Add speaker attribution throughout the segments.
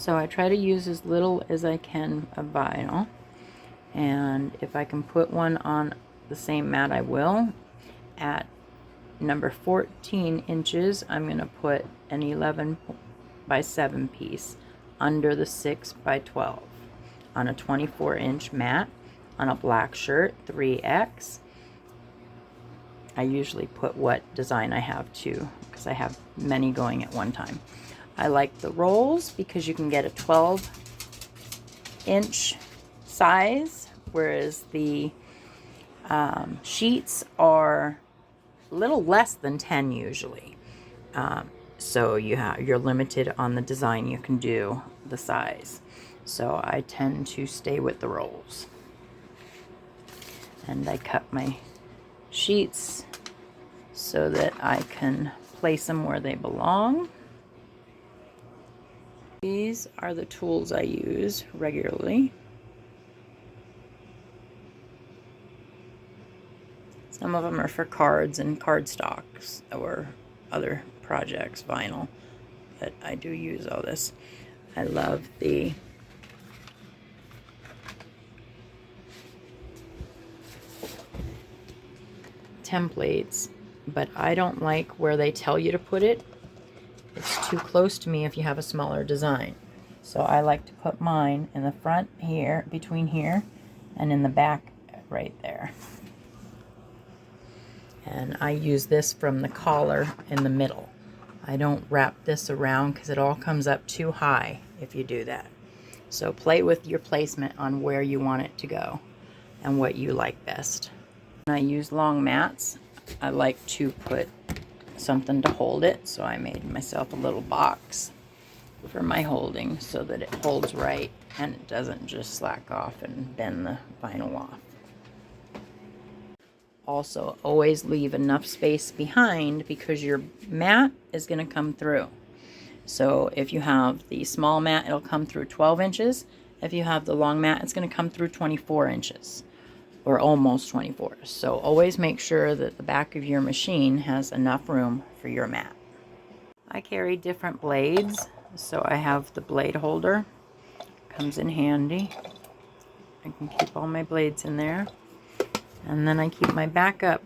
Speaker 1: So I try to use as little as I can of vinyl, and if I can put one on the same mat, I will. At number 14 inches, I'm going to put an 11 by 7 piece under the 6 by 12 on a 24-inch mat on a black shirt, 3X. I usually put what design I have too, because I have many going at one time. I like the rolls because you can get a 12-inch size, whereas the sheets are a little less than 10 usually. So you're limited on the design you can do, the size. So I tend to stay with the rolls. And I cut my sheets so that I can place them where they belong. These are the tools I use regularly. Some of them are for cards and cardstocks or other projects, vinyl, but I do use all this. I love the templates, but I don't like where they tell you to put it. It's too close to me if you have a smaller design. So I like to put mine in the front here, between here, and in the back right there. And I use this from the collar in the middle. I don't wrap this around because it all comes up too high if you do that. So play with your placement on where you want it to go and what you like best. When I use long mats, I like to put something to hold it, so I made myself a little box for my holding so that it holds right and it doesn't just slack off and bend the vinyl off. Also, always leave enough space behind because your mat is going to come through. So if you have the small mat, it'll come through 12 inches. If you have the long mat, it's going to come through 24 inches or almost 24. So always make sure that the back of your machine has enough room for your mat. I carry different blades, so I have the blade holder. Comes in handy. I can keep all my blades in there. And then I keep my backup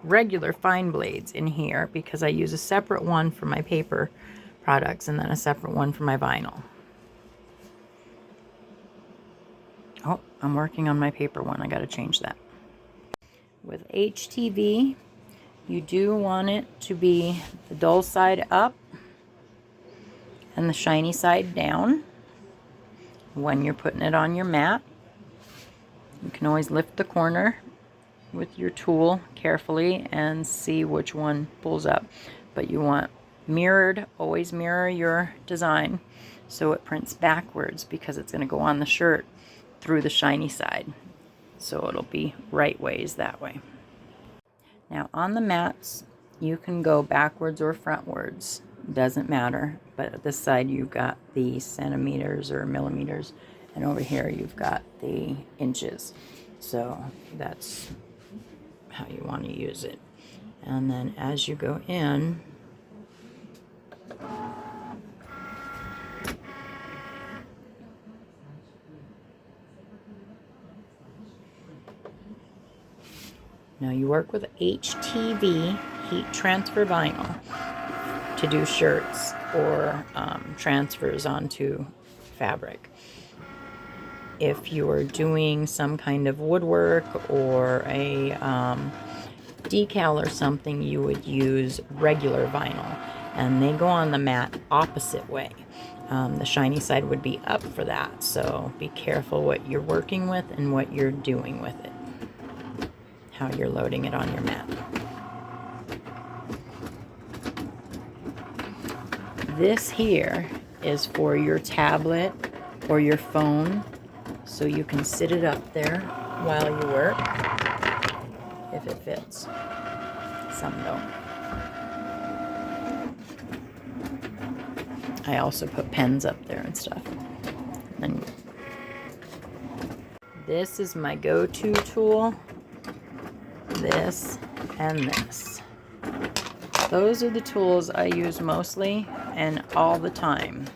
Speaker 1: regular fine blades in here because I use a separate one for my paper products and then a separate one for my vinyl. Oh, I'm working on my paper one. I got to change that. With HTV, you do want it to be the dull side up and the shiny side down when you're putting it on your mat. You can always lift the corner with your tool carefully and see which one pulls up. But you want mirrored, always mirror your design so it prints backwards because it's going to go on the shirt through the shiny side. So it'll be right ways that way. Now on the mats, you can go backwards or frontwards. Doesn't matter. But at this side you've got the centimeters or millimeters. And over here you've got the inches. So that's how you want to use it. And then as you go in, now you work with HTV, heat transfer vinyl, to do shirts or transfers onto fabric. If you are doing some kind of woodwork or a decal or something, you would use regular vinyl, and they go on the mat opposite way. The shiny side would be up for that, so be careful what you're working with and what you're doing with it, how you're loading it on your mat. This here is for your tablet or your phone, so you can sit it up there while you work, if it fits. Some don't. I also put pens up there and stuff. And this is my go-to tool. This and this. Those are the tools I use mostly and all the time.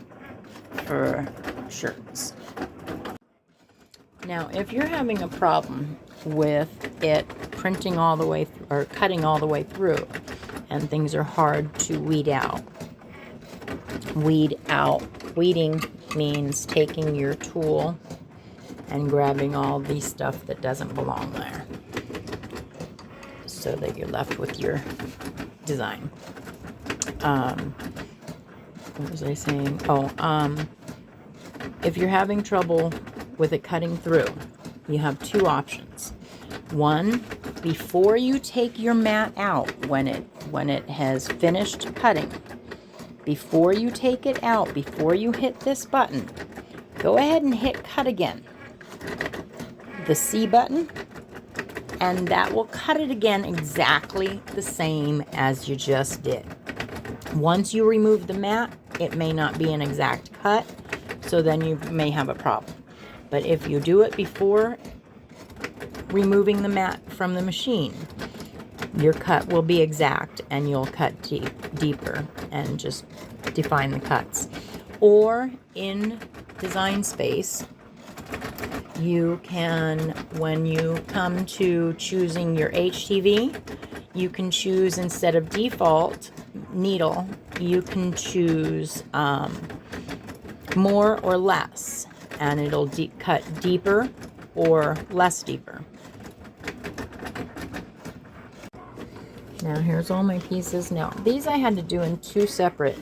Speaker 1: for shirts. Now, if you're having a problem with it printing all the way or cutting all the way through, and things are hard to weed out. Weeding means taking your tool and grabbing all the stuff that doesn't belong there, so that you're left with your design. What was I saying? If you're having trouble with it cutting through, you have two options. One, before you take your mat out, when it has finished cutting, before you take it out, before you hit this button, go ahead and hit cut again. The C button, and that will cut it again exactly the same as you just did. Once you remove the mat, it may not be an exact cut, so then you may have a problem. But if you do it before removing the mat from the machine, your cut will be exact, and you'll cut deeper and just define the cuts. Or in Design Space, you can, when you come to choosing your HTV, you can choose, instead of default needle, you can choose more or less, and it'll cut deeper or less deeper. Now here's all my pieces. Now these I had to do in two separate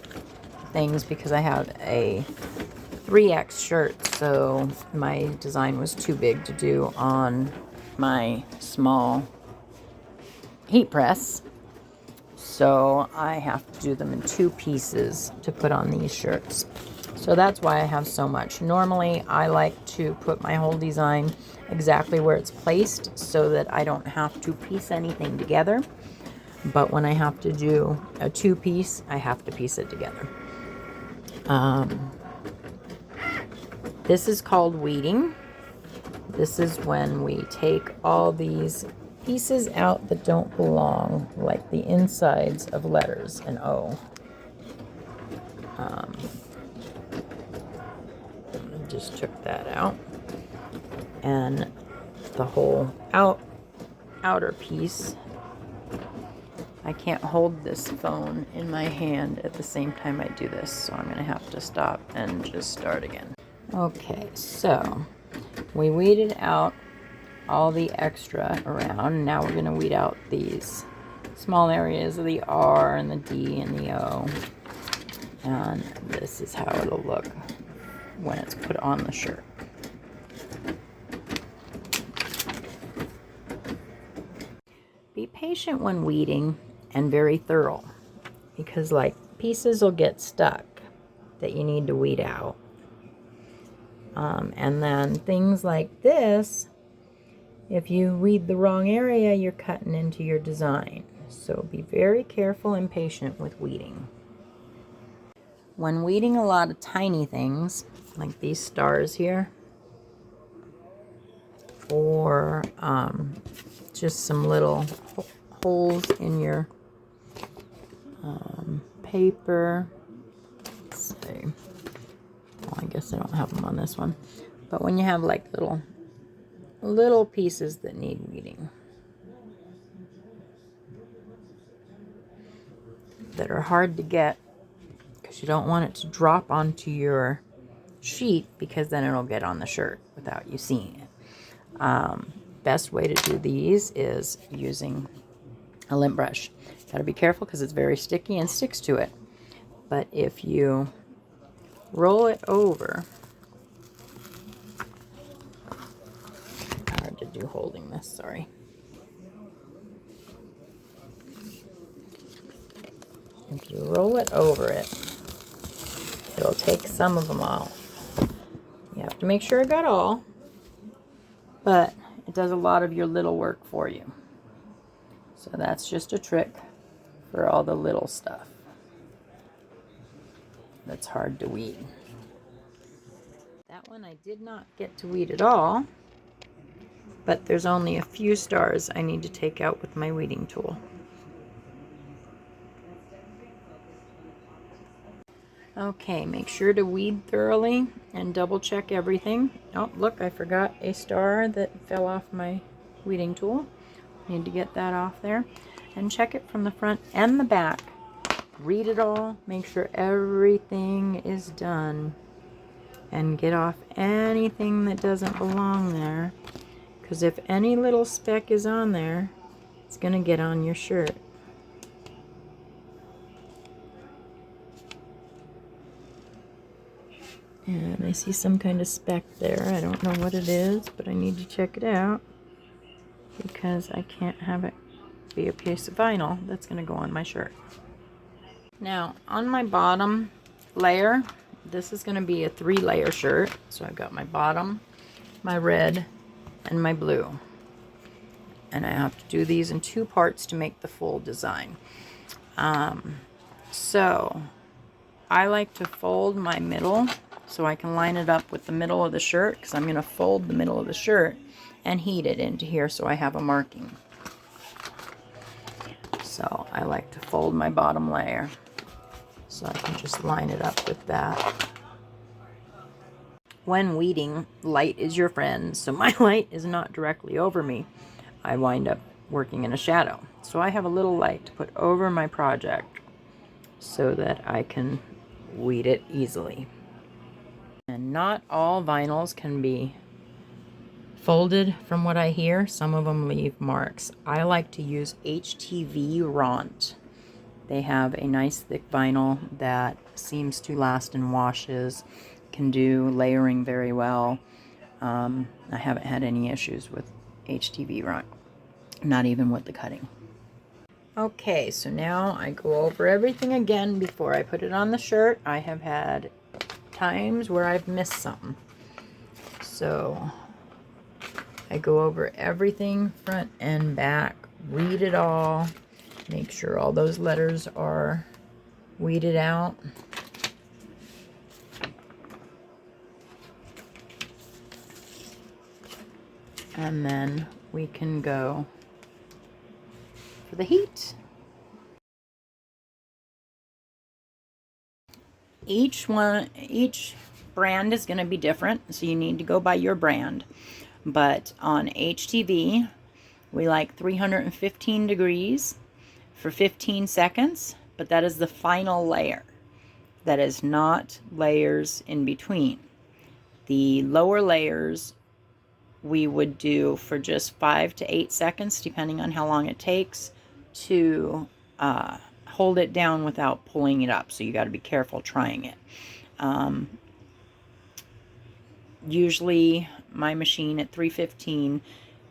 Speaker 1: things because I had a 3X shirt, so my design was too big to do on my small heat press. So I have to do them in two pieces to put on these shirts. So that's why I have so much. Normally I like to put my whole design exactly where it's placed so that I don't have to piece anything together. But when I have to do a two-piece, I have to piece it together. This is called weeding. This is when we take all these pieces out that don't belong, like the insides of letters and O. Just took that out, and the whole outer piece. I can't hold this phone in my hand at the same time I do this, so I'm going to have to stop and just start again. Okay, so we weeded out all the extra around. Now we're going to weed out these small areas of the R and the D and the O. And this is how it'll look when it's put on the shirt. Be patient when weeding and very thorough, because like pieces will get stuck that you need to weed out. And then things like this, if you weed the wrong area, you're cutting into your design. So be very careful and patient with weeding. When weeding a lot of tiny things, like these stars here, or just some little holes in your paper. Let's see. Well, I guess I don't have them on this one. But when you have like little pieces that need weeding, that are hard to get, because you don't want it to drop onto your sheet, because then it'll get on the shirt without you seeing it. Best way to do these is using a lint brush. Got to be careful because it's very sticky and sticks to it. But if you roll it over, hard to do holding this, sorry. If you roll it over it, it'll take some of them off. You have to make sure it got all, but it does a lot of your little work for you. So that's just a trick for all the little stuff that's hard to weed. That one I did not get to weed at all, but there's only a few stars I need to take out with my weeding tool. Okay, make sure to weed thoroughly and double check everything. Oh, look, I forgot a star that fell off my weeding tool. Need to get that off there. And check it from the front and the back. Read it all, make sure everything is done. And get off anything that doesn't belong there. Because if any little speck is on there, it's going to get on your shirt. And I see some kind of speck there. I don't know what it is, but I need to check it out. Because I can't have it be a piece of vinyl that's going to go on my shirt. Now, on my bottom layer, this is going to be a 3-layer shirt. So I've got my bottom, my red, and my blue. And I have to do these in 2 parts to make the full design. So I like to fold my middle so I can line it up with the middle of the shirt, because I'm going to fold the middle of the shirt and heat it into here so I have a marking. So I like to fold my bottom layer so I can just line it up with that. When weeding, light is your friend, so my light is not directly over me. I wind up working in a shadow. So I have a little light to put over my project so that I can weed it easily. And not all vinyls can be folded from what I hear. Some of them leave marks. I like to use HTV Ront. They have a nice thick vinyl that seems to last in washes, can do layering very well. I haven't had any issues with HTV Ront, not even with the cutting. Okay, so now I go over everything again before I put it on the shirt. I have had times where I've missed something. So I go over everything front and back, read it all, make sure all those letters are weeded out. And then we can go for the heat. Each brand is going to be different, so you need to go by your brand. But on HTV, we like 315 degrees for 15 seconds, but that is the final layer. That is not layers in between. The lower layers we would do for just 5 to 8 seconds, depending on how long it takes to hold it down without pulling it up. So you got to be careful trying it. Usually my machine at 315,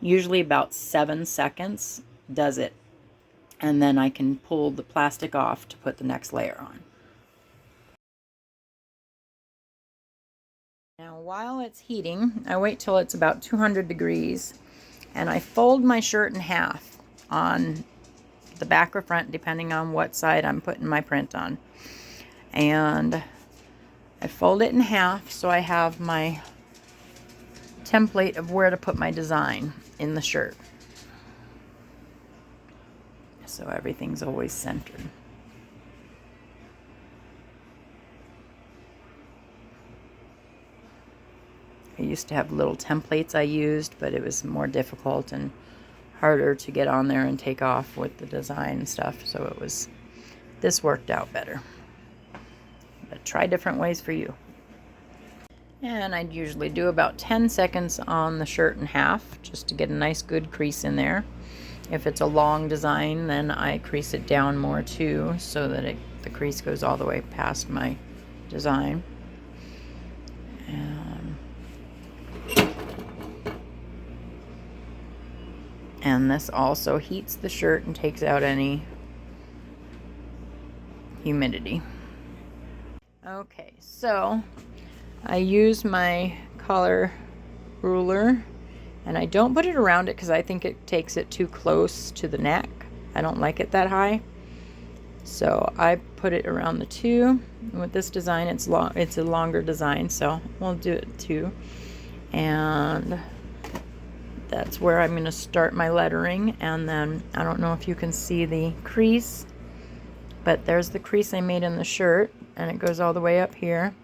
Speaker 1: usually about 7 seconds does it. And then I can pull the plastic off to put the next layer on. Now while it's heating, I wait till it's about 200 degrees and I fold my shirt in half on the back or front, depending on what side I'm putting my print on. And I fold it in half so I have my template of where to put my design in the shirt. So everything's always centered. I used to have little templates I used, but it was more difficult and harder to get on there and take off with the design and stuff. So this worked out better. But try different ways for you. And I'd usually do about 10 seconds on the shirt in half, just to get a nice good crease in there. If it's a long design, then I crease it down more too, so that the crease goes all the way past my design. And this also heats the shirt and takes out any humidity. Okay, so I use my color ruler and I don't put it around it because I think it takes it too close to the neck. I don't like it that high. So I put it around the 2. And with this design, it's a longer design, so we'll do it 2. And that's where I'm going to start my lettering. And then I don't know if you can see the crease, but there's the crease I made in the shirt. and it goes all the way up here.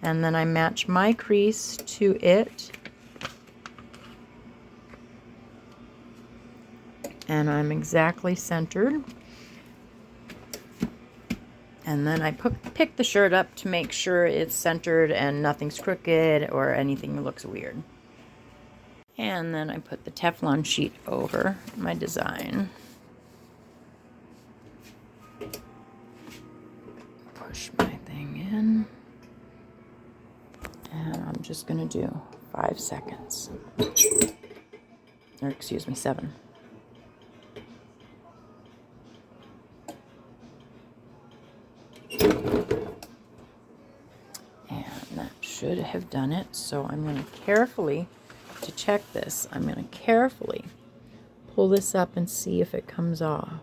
Speaker 1: And then I match my crease to it. And I'm exactly centered. And then I pick the shirt up to make sure it's centered and nothing's crooked or anything looks weird. And then I put the Teflon sheet over my design. Push my thing in. And I'm just going to do 5 seconds. Or excuse me, 7. And that should have done it. So I'm going to carefully, to check this, I'm going to carefully pull this up and see if it comes off.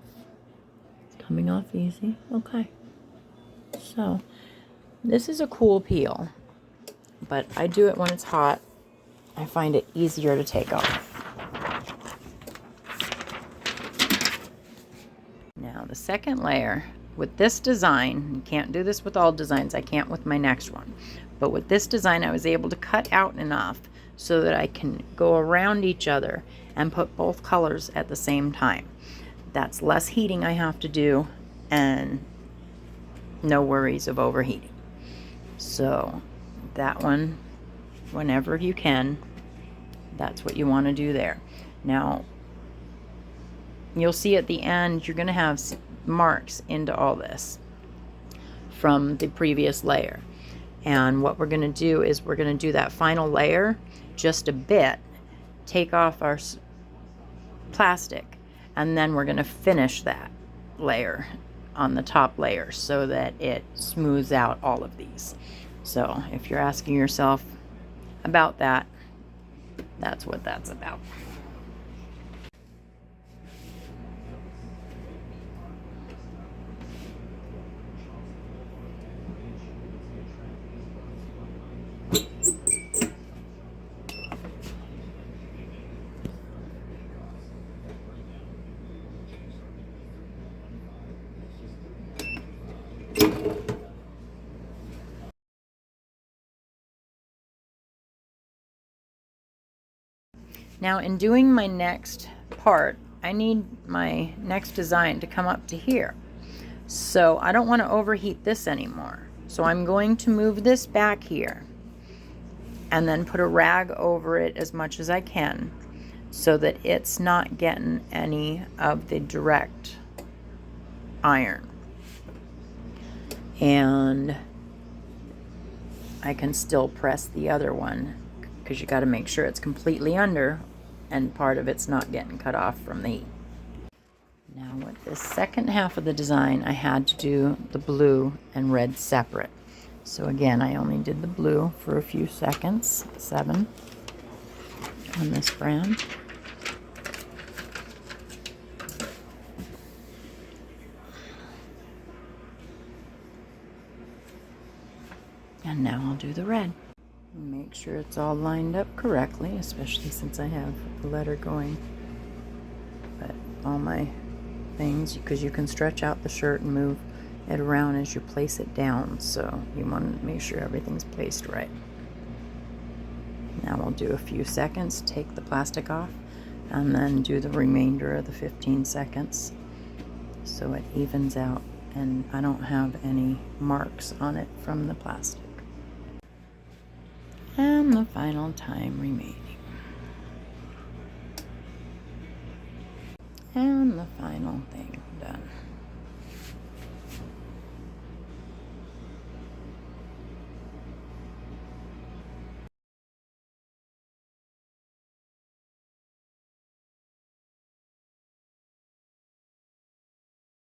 Speaker 1: It's coming off easy. Okay. So this is a cool peel, but I do it when it's hot. I find it easier to take off. Now the second layer, with this design, you can't do this with all designs, I can't with my next one, but with this design I was able to cut out enough so that I can go around each other and put both colors at the same time. That's less heating I have to do and no worries of overheating. So that one, whenever you can, that's what you want to do there. Now you'll see at the end you're going to have marks into all this from the previous layer, and what we're going to do is we're going to do that final layer just a bit, take off our plastic, and then we're going to finish that layer on the top layer so that it smooths out all of these. So if you're asking yourself about that, that's what that's about. Now in doing my next part, I need my next design to come up to here. So I don't want to overheat this anymore. So I'm going to move this back here and then put a rag over it as much as I can so that it's not getting any of the direct iron. And I can still press the other one because you got to make sure it's completely under and part of it's not getting cut off from the heat. Now with this second half of the design, I had to do the blue and red separate. So again, I only did the blue for a few seconds, 7 on this brand. And now I'll do the red. Make sure it's all lined up correctly, especially since I have the letter going. But all my things, because you can stretch out the shirt and move it around as you place it down, so you want to make sure everything's placed right. Now we'll do a few seconds, take the plastic off, and then do the remainder of the 15 seconds so it evens out and I don't have any marks on it from the plastic. And the final time remaining. And the final thing.